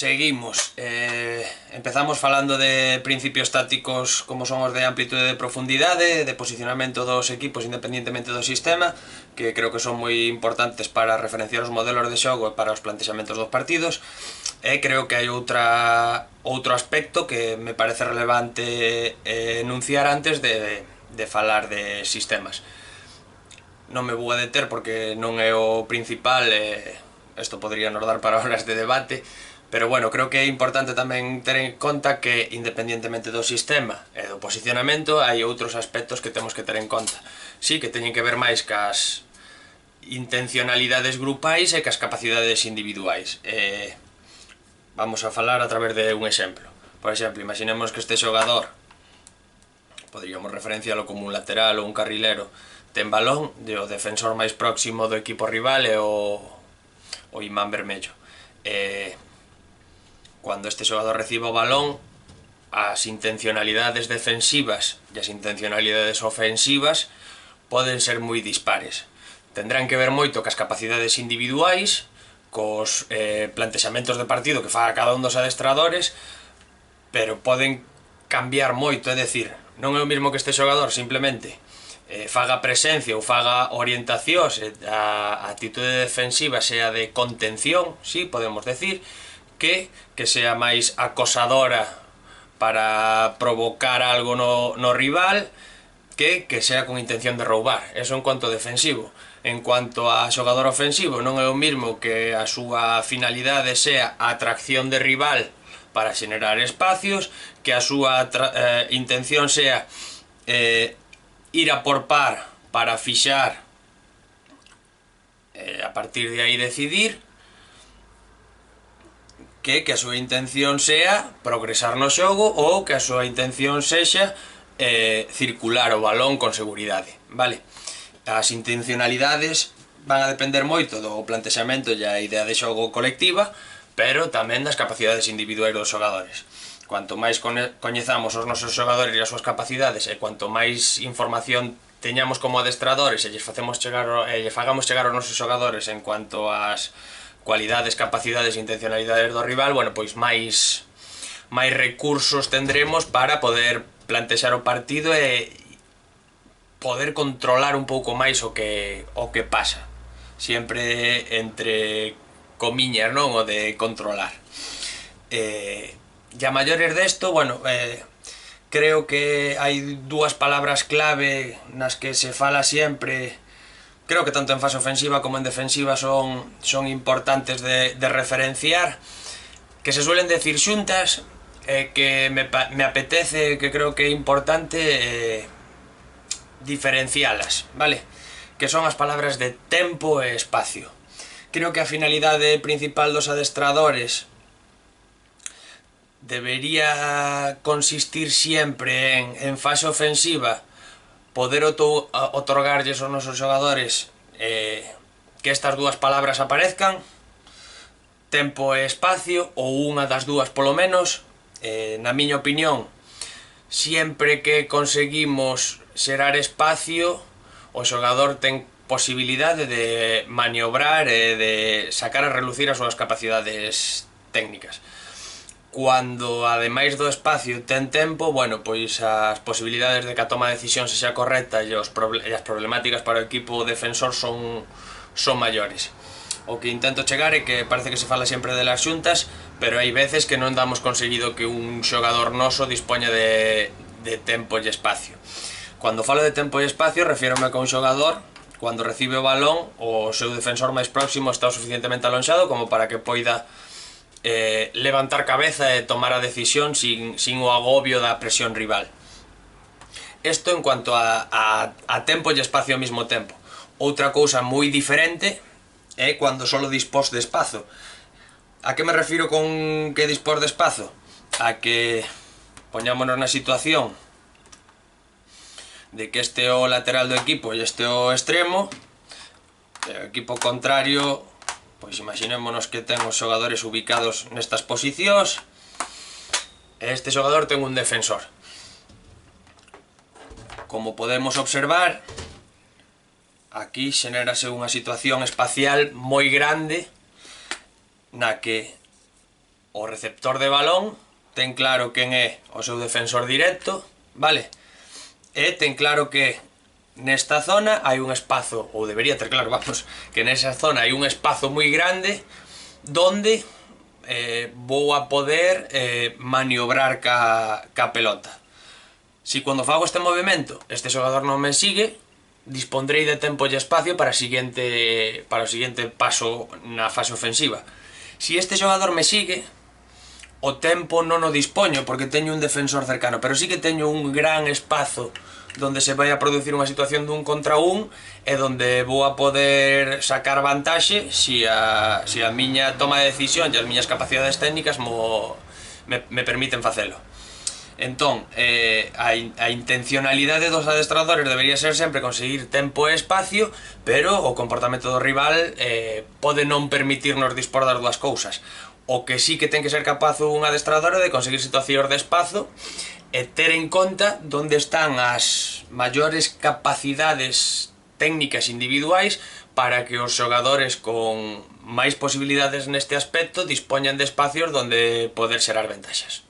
Seguimos. Empezamos falando de principios tácticos como son os de amplitude e de profundidade, de posicionamento dos equipos independentemente do sistema, que creo que son moi importantes para referenciar os modelos de xogo e para os plantexamentos dos partidos. E creo que hai outro aspecto que me parece relevante enunciar antes de falar de sistemas. Non me vou a deter porque non é o principal, isto podría nos dar para horas de debate, pero bueno, creo que é importante tamén ter en conta que independentemente do sistema e do posicionamento hai outros aspectos que temos que ter en conta. Sí, que teñen que ver máis cas intencionalidades grupais e cas capacidades individuais. Vamos a falar a través de un exemplo. Por exemplo, imaginemos que este xogador, poderíamos referencialo como un lateral ou un carrilero, ten balón, o defensor máis próximo do equipo rival é o imán vermello. Cando este xogador recibe o balón, as intencionalidades defensivas e as intencionalidades ofensivas poden ser moi dispares. Tendrán que ver moito cas capacidades individuais, cos plantexamentos de partido que faga cada un dos adestradores, pero poden cambiar moito, é dicir, non é o mesmo que este xogador simplemente faga presencia ou faga orientacións, a actitude defensiva sea de contención, sí, podemos decir, que sea máis acosadora para provocar algo no rival, que sea con intención de roubar. Eso en cuanto a defensivo. En cuanto a xogador ofensivo, non é o mesmo que a súa finalidade sea a atracción de rival para xenerar espacios, que a súa intención sea ir a por par para fixar, a partir de aí decidir, que a súa intención sea progresar no xogo ou que a súa intención sexa circular o balón con seguridade, vale? As intencionalidades van a depender moito do plantexamento e a idea de xogo colectiva, pero tamén das capacidades individuais dos xogadores. Cuanto máis coñezamos os nosos xogadores e as súas capacidades e cuanto máis información teñamos como adestradores e lle fagamos chegar aos nosos xogadores en cuanto ás cualidades, capacidades e intencionalidades do rival, bueno, pois máis recursos tendremos para poder plantexar o partido e poder controlar un pouco máis o que pasa. Sempre entre comiñas, non? O de controlar. E a maiores desto, bueno, creo que hai dúas palabras clave nas que se fala sempre. Creo que tanto en fase ofensiva como en defensiva son importantes de referenciar, que se suelen decir xuntas, que me apetece, que creo que é importante diferencialas, vale? Que son as palabras de tempo e espacio. Creo que a finalidade principal dos adestradores debería consistir siempre en fase ofensiva poder otorgarlles aos nosos xogadores que estas dúas palabras aparezcan, tempo e espacio, ou unha das dúas polo menos. Na miña opinión, sempre que conseguimos xerar espacio, o xogador ten posibilidade de maniobrar e de sacar a relucir as súas capacidades técnicas. Cuando, ademais do espacio, ten tempo, bueno, pois as posibilidades de que a toma de decisión sexa correcta e as problemáticas para o equipo defensor son maiores. O que intento chegar é que parece que se fala sempre de las xuntas, pero hai veces que non damos conseguido que un xogador noso dispoña de tempo e espacio. Cando falo de tempo e espacio, refiérome a que un xogador, cando recibe o balón, o seu defensor máis próximo está o suficientemente alonxado como para que poida levantar cabeza e tomar a decisión sin o agobio da presión rival. Isto en cuanto a tempo e espacio ao mesmo tempo. Outra cousa moi diferente é cando só dispós de espazo. A que me refiro con que dispós de espazo? A que poñámonos na situación de que este é o lateral do equipo e este é o extremo, e o equipo contrario, pois imaginémonos que ten os xogadores ubicados nestas posicións e este xogador ten un defensor. Como podemos observar, aquí xenérase unha situación espacial moi grande na que o receptor de balón, ten claro quen é o seu defensor directo, vale? E ten claro que nesta zona hai un espazo, ou debería ter claro, vamos, que nesa zona hai un espazo moi grande donde vou a poder maniobrar ca pelota. Si cando fago este movimento este xogador non me sigue, dispondrei de tempo e espacio para o seguinte paso na fase ofensiva. Si este xogador me sigue, o tempo non o dispoño porque teño un defensor cercano, pero sí que teño un gran espazo donde se vai a producir unha situación dun contra un e donde vou a poder sacar vantaxe si a miña toma de decisión e as miñas capacidades técnicas me permiten facelo. Entón, a intencionalidade dos adestradores debería ser sempre conseguir tempo e espacio, pero o comportamento do rival pode non permitirnos dispor das dúas cousas. O que sí que ten que ser capaz un adestrador é de conseguir situacións de espazo e ter en conta onde están as maiores capacidades técnicas individuais para que os xogadores con máis posibilidades neste aspecto dispoñan de espacios onde poder xerar ventaxas.